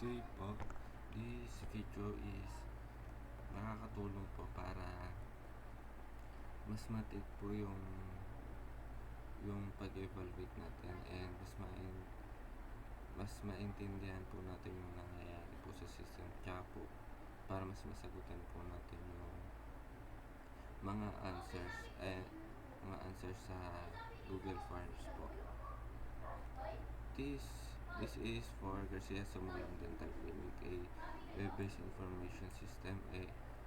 Today po, this video is makakatulong po para mas matik po yung pag-evaluate natin and mas maintindihan po natin yung nangyayari po sa system, tsaka po para mas masagutan po natin yung mga answers sa Google Forms po. This is for Garcia Sumulang Dental Clinic, a web-based information system,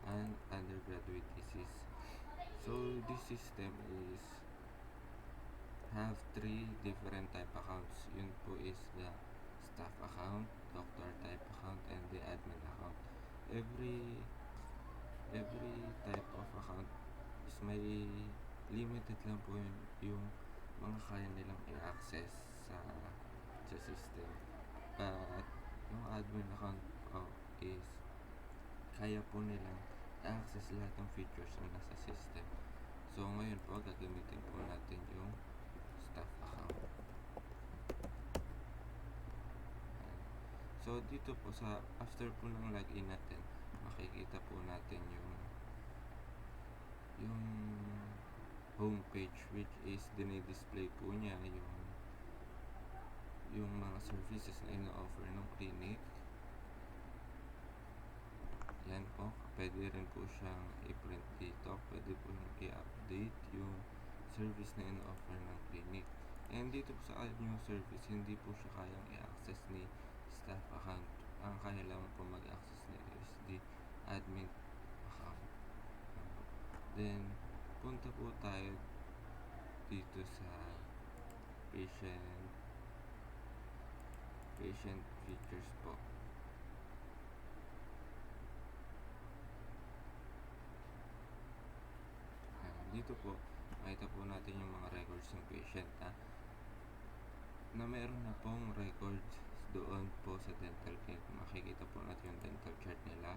an undergraduate thesis. So this system is have 3 different type accounts. Yun po is the staff account, doctor type account, and the admin account. Every type of account is may limited lang po yung mga kaya nilang i-access sa system. But yung admin account is kaya po nilang i-access lahat ng features na nasa system. So ngayon po gagamitin po natin yung staff account. So dito po sa after po ng login natin, makikita po natin yung homepage, which is dinidisplay po niya yung mga services na ino-offer ng clinic. Yan po, pwede rin po siyang i-print dito, pwede po i-update yung service na ino-offer ng clinic. And dito po sa new service, hindi po siya kayang i-access ni staff account. Ang kaya lang po mag-access nila is the admin account. Then punta po tayo dito sa patient features po. Dito po makita po natin yung mga records ng patient na mayroon na pong records doon po sa dental clinic. Makikita po natin yung dental chart nila,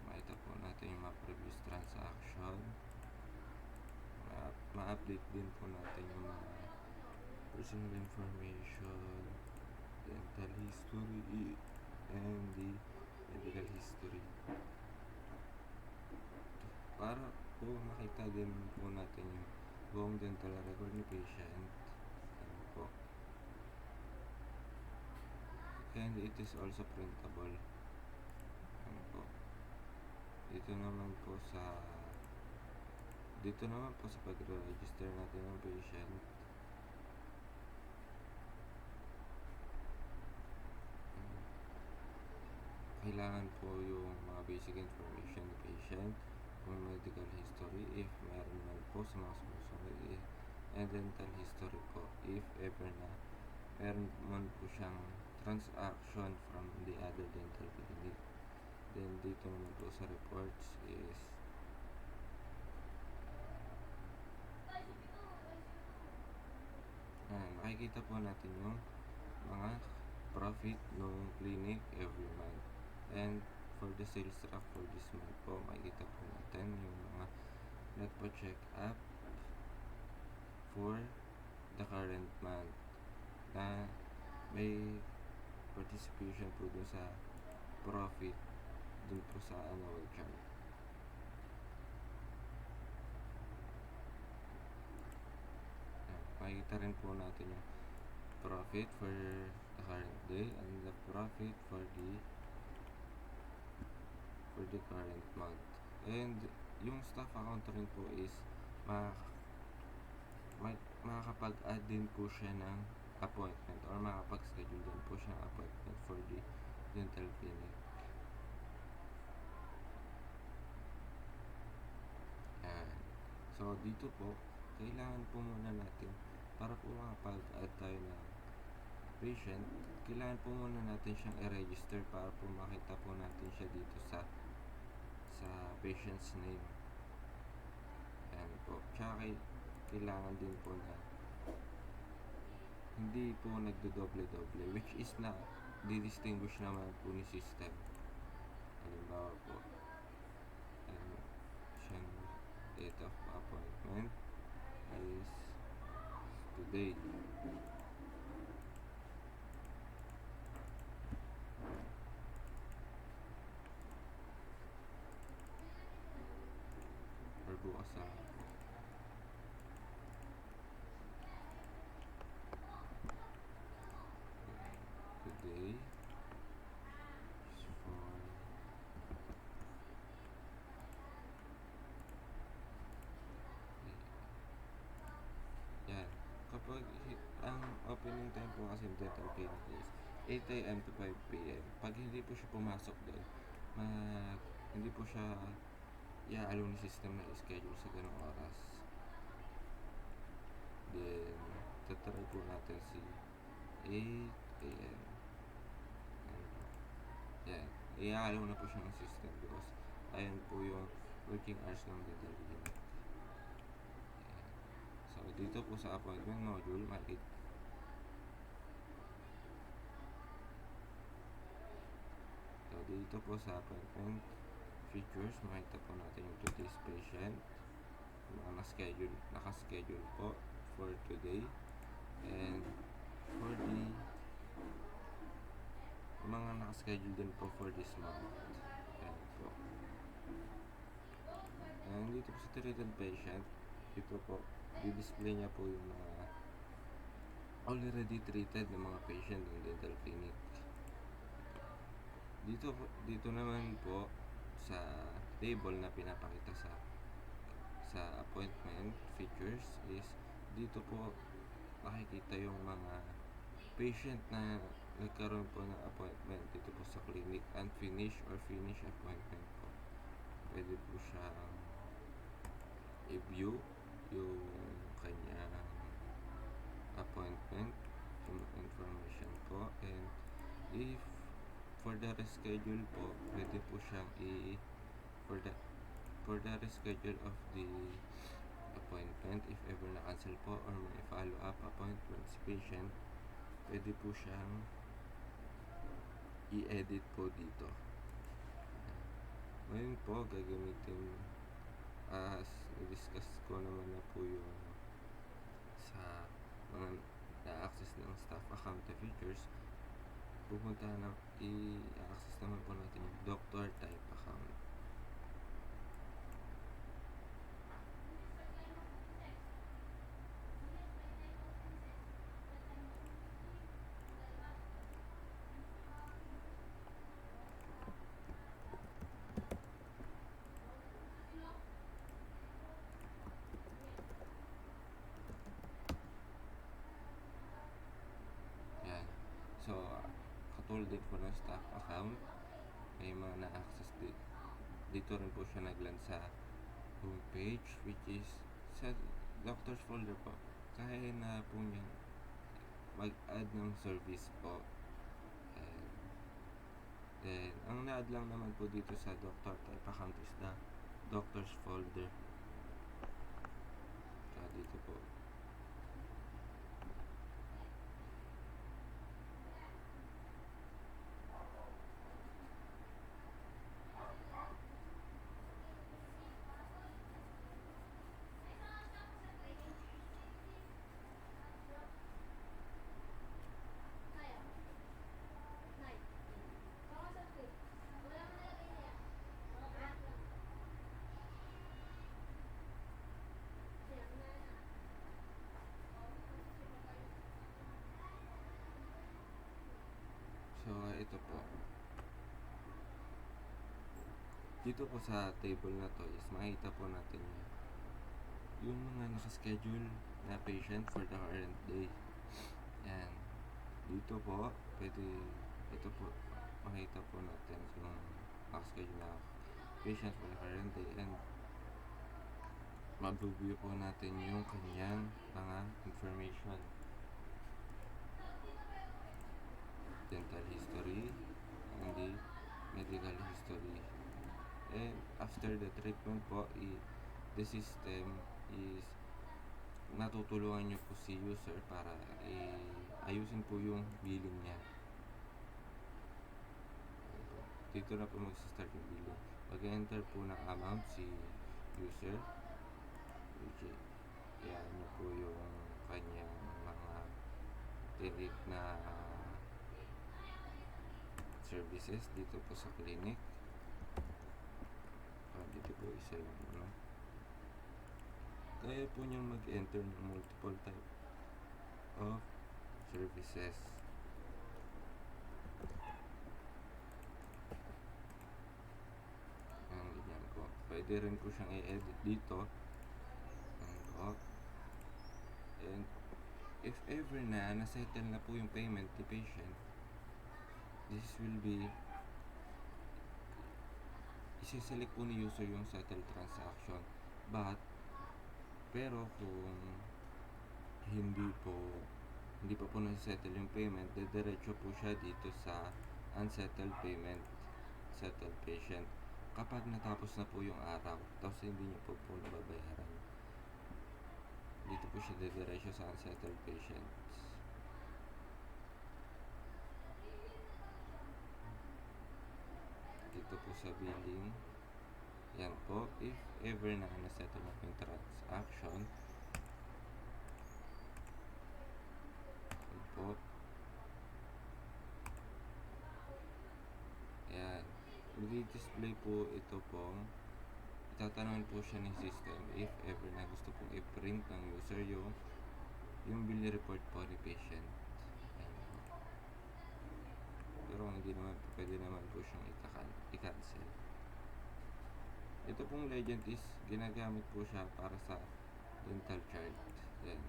makita po natin yung mga previous transaction, ma-update din po natin yung mga personal information, dental history, and the medical history, para po makita din po natin yung buong dental record ni patient. Ano po. And it is also printable. Ano po. Dito naman po sa pag-register natin ng patient, kailangan po yung mga basic information ng patient, yung medical history if meron man po sa mga sumusunod, and dental history po if ever na meron man po siyang transaction from the other dental clinic. Then dito naman po sa reports is makikita po natin yung mga profit ng clinic every month. And for the sales track for this month po, makikita po natin yung mga nagpa-check up for the current month na may participation po dun sa profit dun po sa annual chart. Makikita rin po natin yung profit for the current day and the profit for the current month. And yung staff account rin po is makakapag-add din po siya ng appointment or makakapag-schedule din po siya ng appointment for the dental clinic. So dito po kailangan po muna natin, para po makapag-add tayo ng patient, kailangan po muna natin siyang i-register para po makita po natin siya dito sa patient's name. Ayan po. Tsaka kailangan din po na hindi po nagdo-doble-doble, which is na di-distinguish naman po ni system. Halimbawa po, siyang date of appointment is today. opening time po kasi ng dental clinic is 8 a.m. to 5 p.m. Pag hindi po siya pumasok doon, hindi po siya iaalaw ni system na schedule sa ganong oras. Then, tatry po natin si 8 a.m. Yan. Iaalaw na po siya ng system because ayan po yung working hours ng dental clinic. So, dito po sa appointment module, makikita. So, dito po sa appointment features, makita po natin yung today's patient, mga nakaschedule po for today, and for the mga nakaschedule din po for this month. Ayan po. And dito po sa treated patient, dito po, i-display niya po yung mga already treated na mga patient ng dental clinic. Dito naman po sa table na pinapakita sa appointment features is dito po makikita yung mga patient na nagkaroon po ng appointment dito po sa clinic, unfinished or finished appointment po. Pwede po siyang i-view yung kanyang appointment, yung information po, and if for the reschedule po, pwede po siyang for the reschedule of the appointment, if ever na-cancel po or may follow-up appointment si patient, pwede po siyang i-edit po dito. Ngayon po, gagamitin as i-discuss ko naman na po yung sa mga na-access ng staff account features. Pupunta na i-access naman po natin yung doctor type account. Yan. So, katulad din po ng staff account, may mga na-access dito rin po siya nagland sa homepage, which is sa doctor's folder po. Kaya na po niya mag-add ng service po. And then, ang na-add lang naman po dito sa doctor type account is the doctor's folder. Kaya dito po. So, ito po. Dito po sa table na to is makita po natin yung mga nakaschedule na patient for the current day. Yan. Dito po, ito po, makita po natin yung nakaschedule na patient for the current day, and mabubuyo po natin yung kanyang mga information. Dental history, and the medical history. And after the treatment po, the system is natutulungan nyo po si user para ayusin po yung billing niya. Dito na po mag-start yung billing. Mag-enter po ng amount si user, which is yan po yung kanyang mga tinik na services dito po sa clinic. Dito po isa yung kaya po niyang mag-enter ng multiple type of services. Yan po. Pwede rin po siyang i-edit dito. And If ever na nasettle na po yung payment ni patient, this will be isiselect po ni user yung settle transaction. Pero kung hindi pa po nasisettle yung payment, diretso po siya dito sa unsettled payment, settled patient. Kapag natapos na po yung araw, tapos hindi niyo po nababayaran, dito po siya diretso sa unsettled patients. Dito po sa billing, yan po, if ever na nasettle na po yung transaction, yan po, yan, i-display po ito pong, itatanungin po siya ng system if ever na gusto pong i-print ng user yung bill report po ni patient. Yan po. Pero hindi naman po, pwede naman po siyang i-cancel. Ito pong legend is ginagamit po siya para sa dental chart. Yan.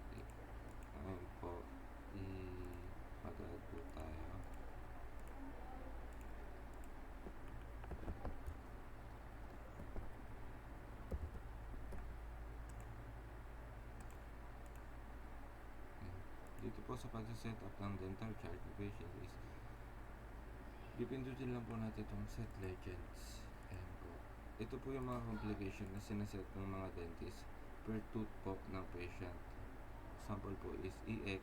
Ngayon po, mag-add po tayo. Dito po sa pag-set up ng dental chart ni patient is dipindutin lang po natin itong set legends. Ayan po. Ito po yung mga complication na sinaset ng mga dentist per tooth po ng patient. Example po is EX,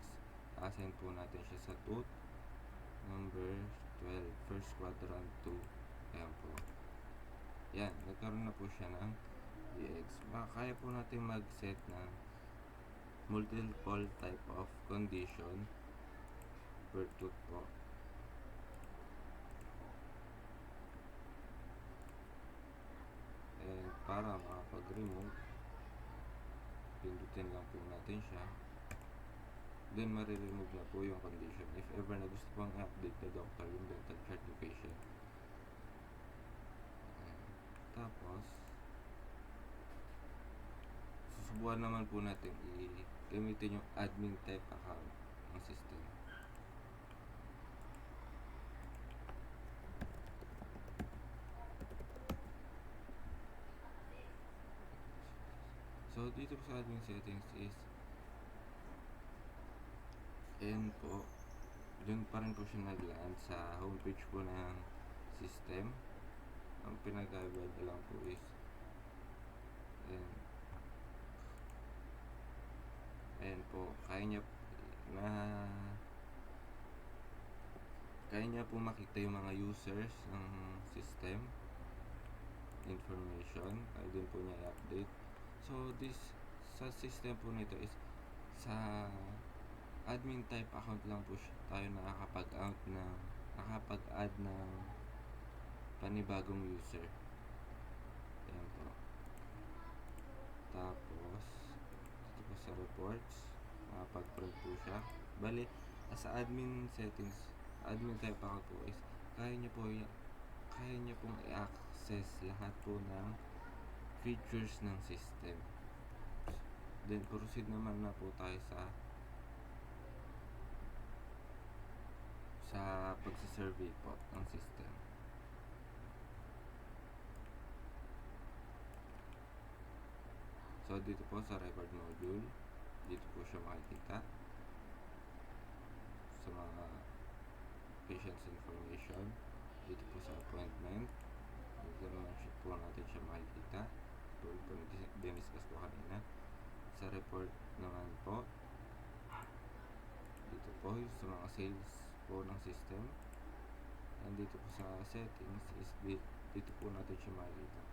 assign po natin siya sa tooth number 12, first quadrant 2. Ayan po. Yan, nagkaroon na po siya ng EX. Kaya po natin mag-set ng multiple type of condition per tooth po. And para makapag-remove, pindutin lang po natin siya, then mariremove na po yung condition if ever na gusto pang i-update na doctor yung dental chart ni patient. Tapos susubukan naman po natin gamitin yung admin type account ng system. So dito po sa admin settings is and po dun pa rin po siya naglaan sa homepage po ng system. Ang pinag-iba lang po is ayan po, kaya niya po makita yung mga users ng system information, kaya din po niya i-update. So sa system po nito is sa admin type account lang po tayo nakakapag-add ng panibagong user. Ayan po. Tapos dito po sa reports, makapag-print po siya. Bali, sa admin settings, admin type account po is kaya niya pong i-access lahat po ng features ng system. Then proceed naman na po tayo sa pagsasurvey po ng system. So dito po sa record module, dito po siya makikita sa mga patient's information. Dito po sa appointment, dito naman po natin siya makikita. Tulad po diniscuss ko kanina. Sa report naman po, dito po sa mga sales po ng system. And dito po sa settings is dito po natin siya makikita.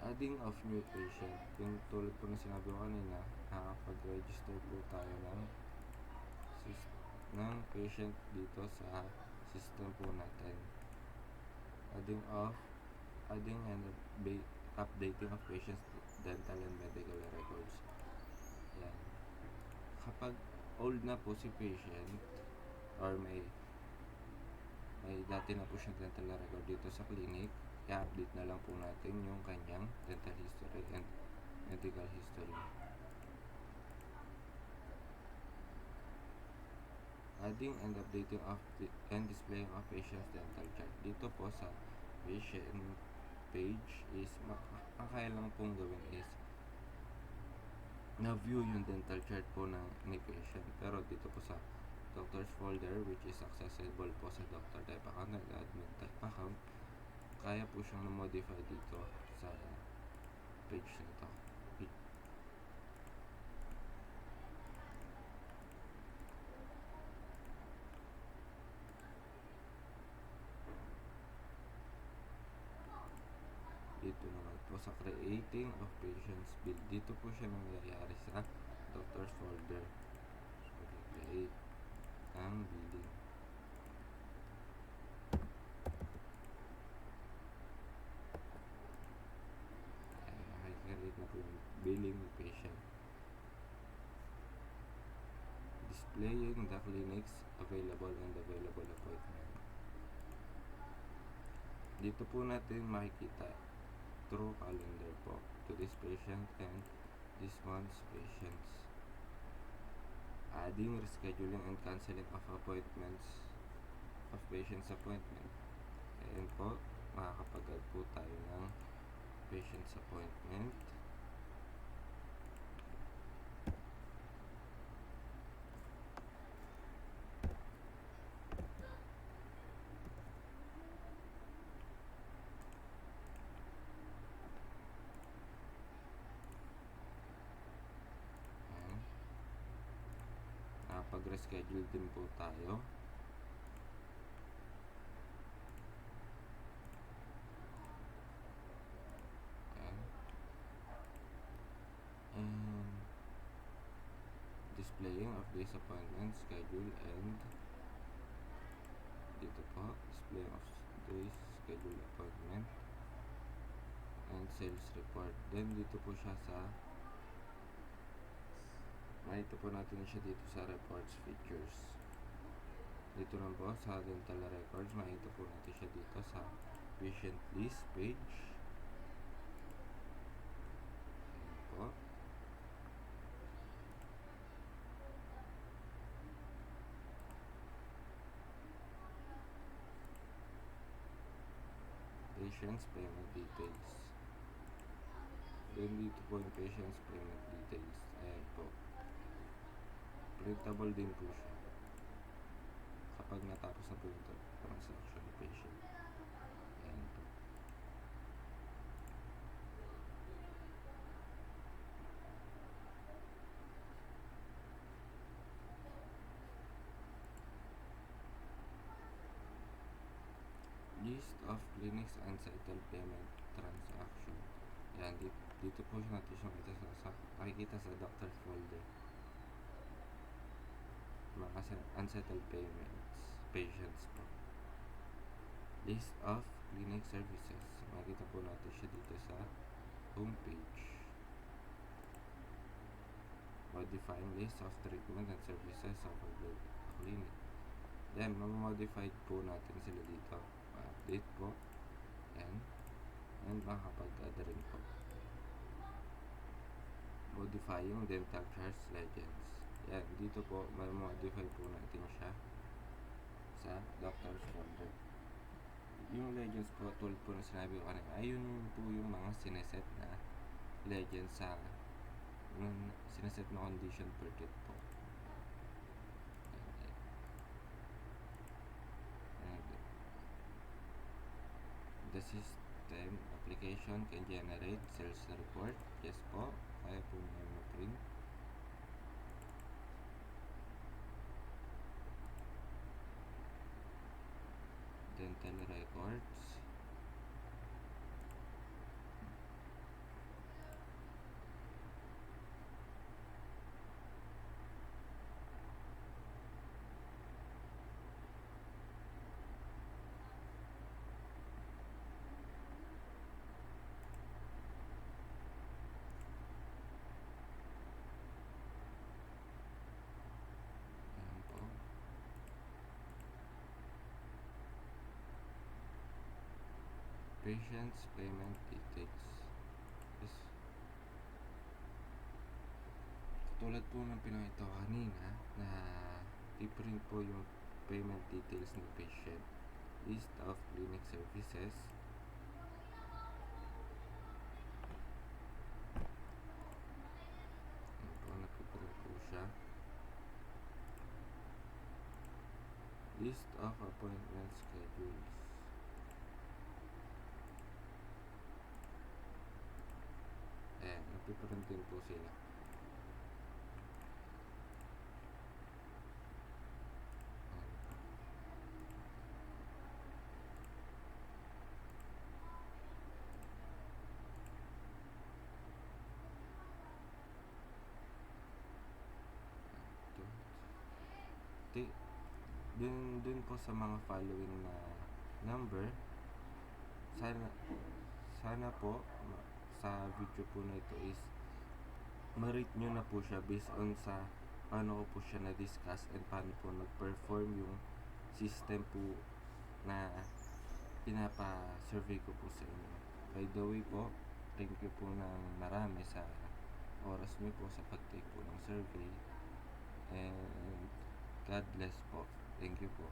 Adding of new patient, yung tulad po na sinabi ko kanina, nakakapag-register po tayo ng patient dito sa system po natin. Adding and updating of patients dental and medical records. Yan. Kapag old na po si patient or may dati na po siyang dental record dito sa clinic, i-update na lang po natin yung kanyang dental history and medical history. adding and updating of and displaying of patient's dental chart. Dito po sa patient page is ang kaya lang pong gawin is na-view yung dental chart po ni patient. Pero dito po sa doctor's folder, which is accessible po sa doctor type account and admin type account, kaya po siyang na-modify dito sa page nito. Dito naman po sa creating of patient's bill, dito po siya nangyayari sa doctor's folder. So, create ang billing. Nakikreate na po yung billing ng patient. Displaying the clinics available and available appointment. Dito po natin makikita through calendar po to this patient and this month's patients. Adding, rescheduling, and cancelling of appointments of patient's appointment. Ayan po, makakapag-add po tayo ng patient's appointment. Pag-reschedule din po tayo. And displaying of this appointment schedule and dito po, display of this schedule appointment and sales report. Then dito po siya sa makita po natin siya dito sa reports features. Dito lang po sa dental records, makita po natin siya dito sa patient list page. Ayan po. Patient's payment details. Then dito po yung patient's payment details. Ayan po. Printable din po siya kapag natapos na po yung transaction ng patient. Ayan po. List of clinics and settled payment transaction. Ayan, dito po natin siya makikita sa doctor's folder. Mga unsettled payments, patients po. List of clinic services. Makikita po natin siya dito sa homepage. Modifying list of treatment and services of a clinic. Then, mag-modified po natin sila dito. Update po. Yan. And makakapag-add rin po. Modifying dental charge legends. Yan, dito po, may-modify po natin siya sa doctor's folder. Yung legends po, tulad po na sinabi ko kanina, ayun po yung mga sineset na legends sa sineset na condition per kit po. And the system application can generate sales report. Yes po, kaya po nyo ma-print. Dental records. Ayan po. Patient's payment details. Yes. Tulad po ng pinakita ko kanina na i-print unahin po yung payment details ng patient. List of clinic services. Ayan po, napiprint po siya. List of appointment schedules. Ayan, napiprint din po sila. Dun po sa mga following na number, sana po sa video po na ito is ma-rate nyo na po siya based on sa paano ko po siya na-discuss and paano po nag-perform yung system po na pinapa-survey ko po sa inyo. By the way po, thank you po ng marami sa oras nyo po sa pag-take po ng survey, and God bless po. Thank you po.